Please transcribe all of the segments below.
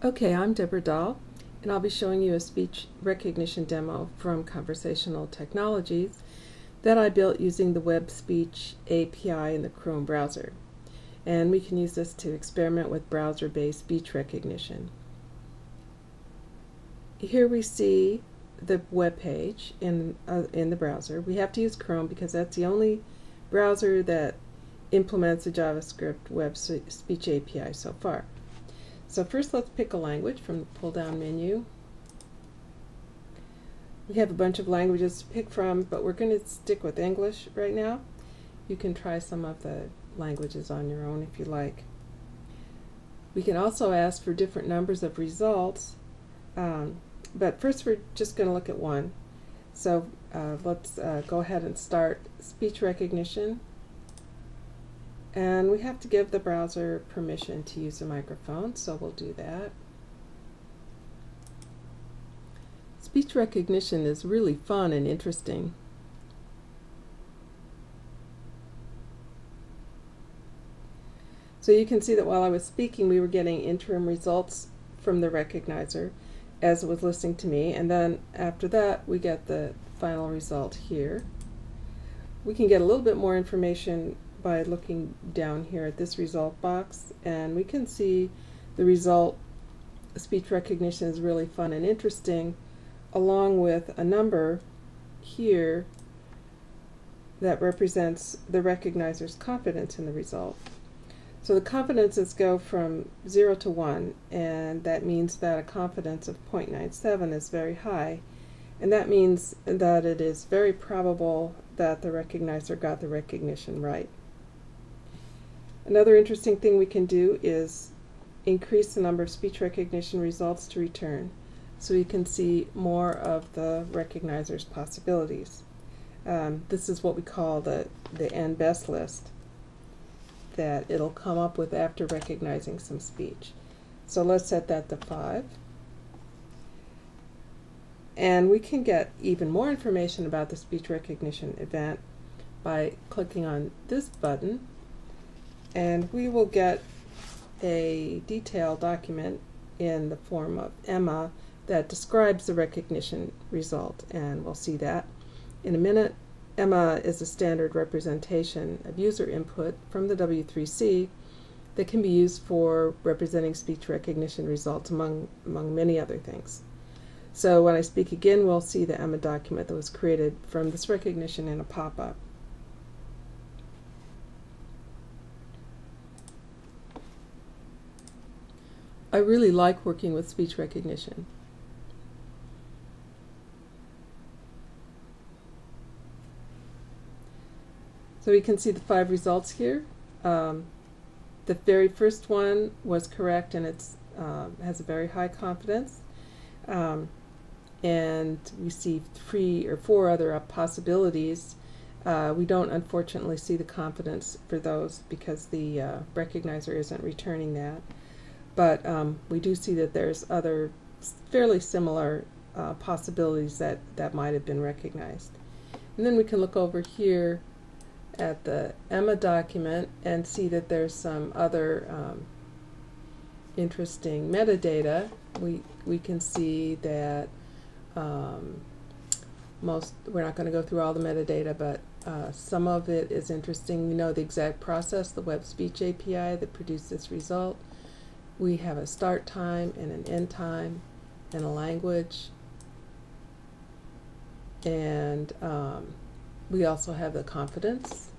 Okay, I'm Deborah Dahl, and I'll be showing you a speech recognition demo from Conversational Technologies that I built using the Web Speech API in the Chrome browser. And we can use this to experiment with browser-based speech recognition. Here we see the web page in the browser. We have to use Chrome because that's the only browser that implements the JavaScript Web Speech API so far. So first let's pick a language from the pull-down menu. We have a bunch of languages to pick from, but we're going to stick with English right now. You can try some of the languages on your own if you like. We can also ask for different numbers of results, but first we're just going to look at one. So let's go ahead and start speech recognition. And we have to give the browser permission to use a microphone, so we'll do that. Speech recognition is really fun and interesting. So you can see that while I was speaking, we were getting interim results from the recognizer as it was listening to me, and then after that we get the final result here. We can get a little bit more information by looking down here at this result box, and we can see the result. Speech recognition is really fun and interesting, along with a number here that represents the recognizer's confidence in the result. So the confidences go from 0 to 1, and that means that a confidence of 0.97 is very high, and that means that it is very probable that the recognizer got the recognition right. Another interesting thing we can do is increase the number of speech recognition results to return, so you can see more of the recognizer's possibilities. This is what we call the N-best list that it'll come up with after recognizing some speech. So let's set that to 5. And we can get even more information about the speech recognition event by clicking on this button, and we will get a detailed document in the form of Emma that describes the recognition result, and we'll see that in a minute. Emma is a standard representation of user input from the W3C that can be used for representing speech recognition results among many other things. So when I speak again, we'll see the Emma document that was created from this recognition in a pop-up. I really like working with speech recognition. So we can see the 5 results here. The very first one was correct, and it has a very high confidence. And we see 3 or 4 other possibilities. We don't unfortunately see the confidence for those because the recognizer isn't returning that. But we do see that there's other fairly similar possibilities that might have been recognized. And then we can look over here at the Emma document and see that there's some other interesting metadata. We can see that we're not going to go through all the metadata, but some of it is interesting. We know the exact process, the Web Speech API that produced this result. We have a start time and an end time and a language, and we also have the confidence,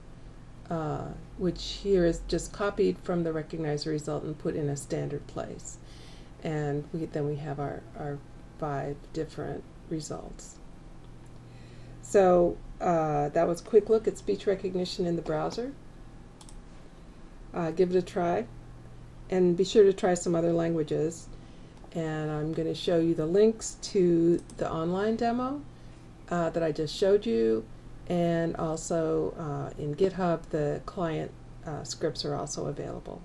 which here is just copied from the recognizer result and put in a standard place. And then we have our 5 different results. So that was a quick look at speech recognition in the browser. Give it a try, and be sure to try some other languages. And I'm going to show you the links to the online demo that I just showed you, and also in GitHub the client scripts are also available.